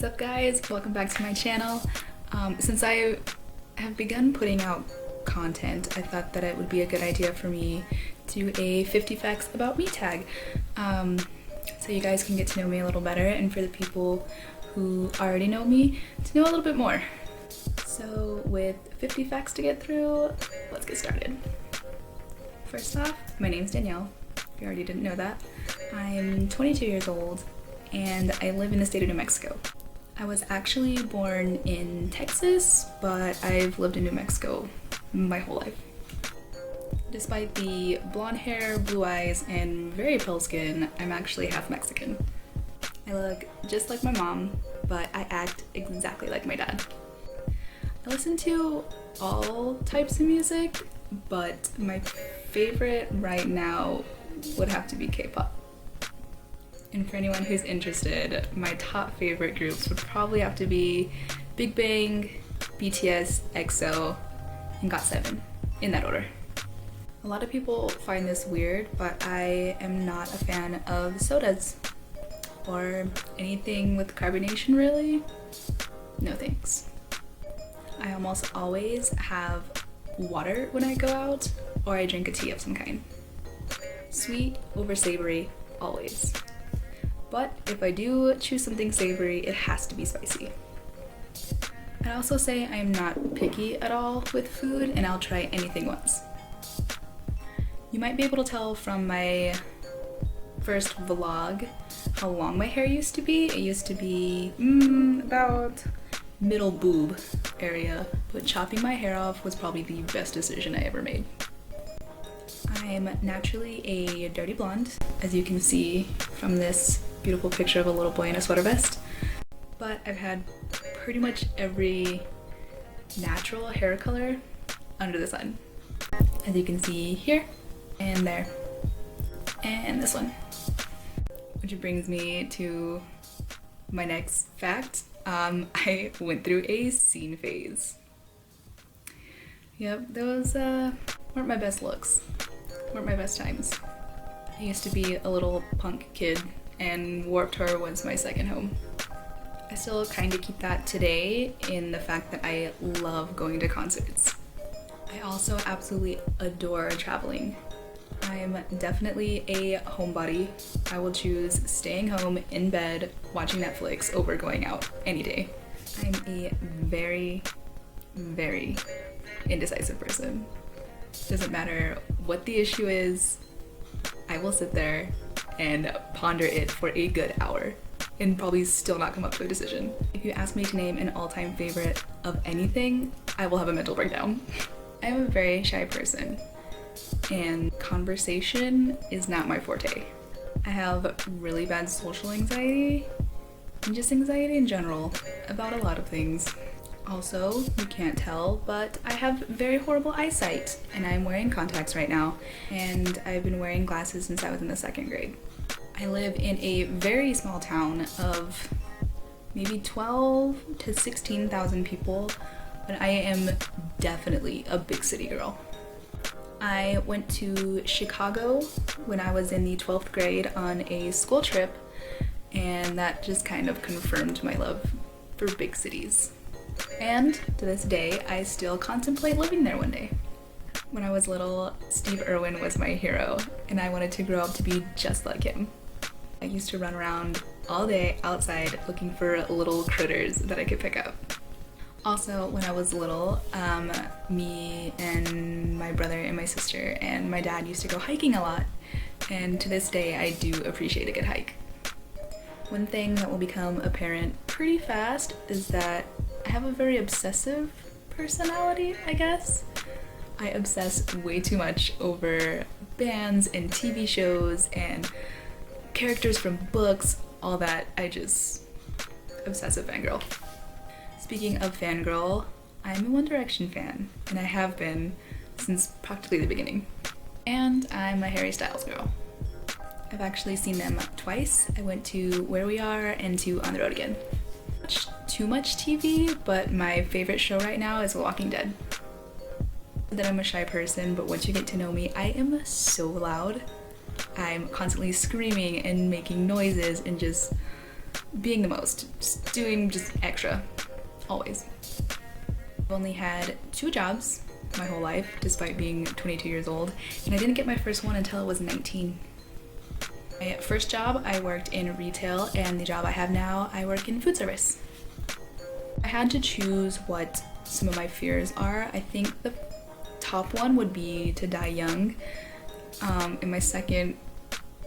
What's up guys? Welcome back to my channel. Since I have begun putting out content, I thought that it would be a good idea for me to do a 50 facts about me tag. So you guys can get to know me a little better, and for the people who already know me to know a little bit more. So with 50 facts to get through, let's get started. First off, my name's Danielle, if you already didn't know that. I'm 22 years old and I live in the state of New Mexico. I was actually born in Texas, but I've lived in New Mexico my whole life. Despite the blonde hair, blue eyes, and very pale skin, I'm actually half Mexican. I look just like my mom, but I act exactly like my dad. I listen to all types of music, but my favorite right now would have to be K-pop. And for anyone who's interested, my top favorite groups would probably have to be Big Bang, BTS, EXO, and GOT7, in that order. A lot of people find this weird, but I am not a fan of sodas or anything with carbonation really. No thanks. I almost always have water when I go out, or I drink a tea of some kind. Sweet over savory, always. But if I do choose something savory, it has to be spicy. I'd also say I'm not picky at all with food, and I'll try anything once. You might be able to tell from my first vlog how long my hair used to be. It used to be about middle boob area, but chopping my hair off was probably the best decision I ever made. I'm naturally a dirty blonde, as you can see from this beautiful picture of a little boy in a sweater vest, but I've had pretty much every natural hair color under the sun, as you can see here and there and this one. Which brings me to my next fact. I went through a scene phase. Yep, those weren't my best looks, weren't my best times. I used to be a little punk kid, and Warped Tour was my second home. I still kind of keep that today in the fact that I love going to concerts. I also absolutely adore traveling. I'm definitely a homebody. I will choose staying home in bed watching Netflix over going out any day. I'm a very, very indecisive person. Doesn't matter what the issue is, I will sit there and ponder it for a good hour and probably still not come up to a decision. If you ask me to name an all-time favorite of anything, I will have a mental breakdown. I'm a very shy person, and conversation is not my forte. I have really bad social anxiety and just anxiety in general about a lot of things. Also, you can't tell, but I have very horrible eyesight, and I'm wearing contacts right now, and I've been wearing glasses since I was in the 2nd grade. I live in a very small town of maybe 12 to 16,000 people, but I am definitely a big city girl. I went to Chicago when I was in the 12th grade on a school trip, and that just kind of confirmed my love for big cities. And to this day, I still contemplate living there one day. When I was little, Steve Irwin was my hero, and I wanted to grow up to be just like him. I used to run around all day outside looking for little critters that I could pick up. Also, when I was little, me and my brother and my sister and my dad used to go hiking a lot, and to this day I do appreciate a good hike. One thing that will become apparent pretty fast is that I have a very obsessive personality, I guess. I obsess way too much over bands and TV shows and characters from books, all that. Obsessive fangirl. Speaking of fangirl, I'm a One Direction fan, and I have been since practically the beginning. And I'm a Harry Styles girl. I've actually seen them twice. I went to Where We Are and to On the Road Again. Not too much TV, but my favorite show right now is Walking Dead. That I'm a shy person, but once you get to know me, I am so loud. I'm constantly screaming and making noises and just being the most, just doing just extra, always. I've only had 2 jobs my whole life, despite being 22 years old, and I didn't get my first one until I was 19. My first job, I worked in retail, and the job I have now, I work in food service. I had to choose what some of my fears are. I think the top one would be to die young, and my second,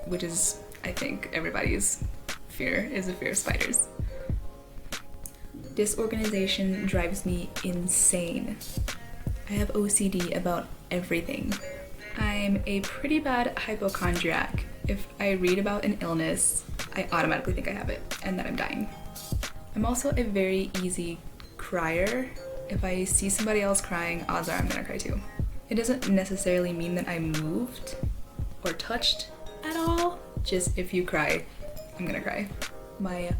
which is I think everybody's fear, is the fear of spiders. Disorganization drives me insane. I have OCD about everything. I'm a pretty bad hypochondriac. If I read about an illness, I automatically think I have it and that I'm dying. I'm also a very easy crier. If I see somebody else crying, odds are I'm gonna cry too. It doesn't necessarily mean that I'm moved or touched at all. Just if you cry, I'm gonna cry. My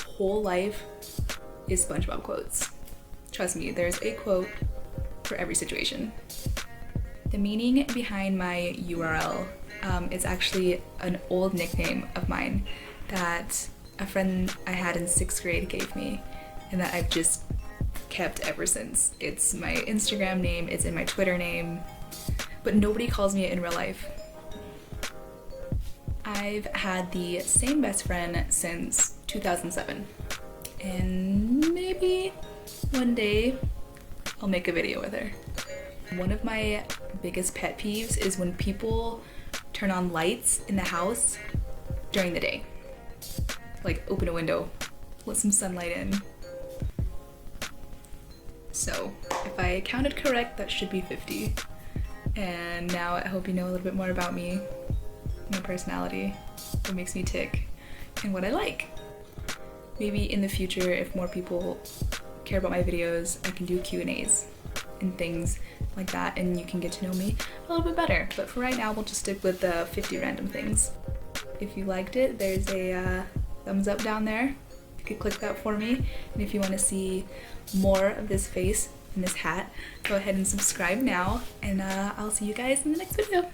whole life is SpongeBob quotes. Trust me, there's a quote for every situation. The meaning behind my URL is actually an old nickname of mine that a friend I had in 6th grade gave me and that I've just kept ever since. It's my Instagram name, it's in my Twitter name, but nobody calls me it in real life. I've had the same best friend since 2007, and maybe one day I'll make a video with her. One of my biggest pet peeves is when people turn on lights in the house during the day. Like open a window, let some sunlight in. So if I counted correct, that should be 50. And now I hope you know a little bit more about me, my personality, what makes me tick, and what I like. Maybe in the future, if more people care about my videos, I can do Q&As and things like that, and you can get to know me a little bit better. But for right now, we'll just stick with the 50 random things. If you liked it, there's a thumbs up down there. You could click that for me. And if you want to see more of this face and this hat, go ahead and subscribe now, and I'll see you guys in the next video.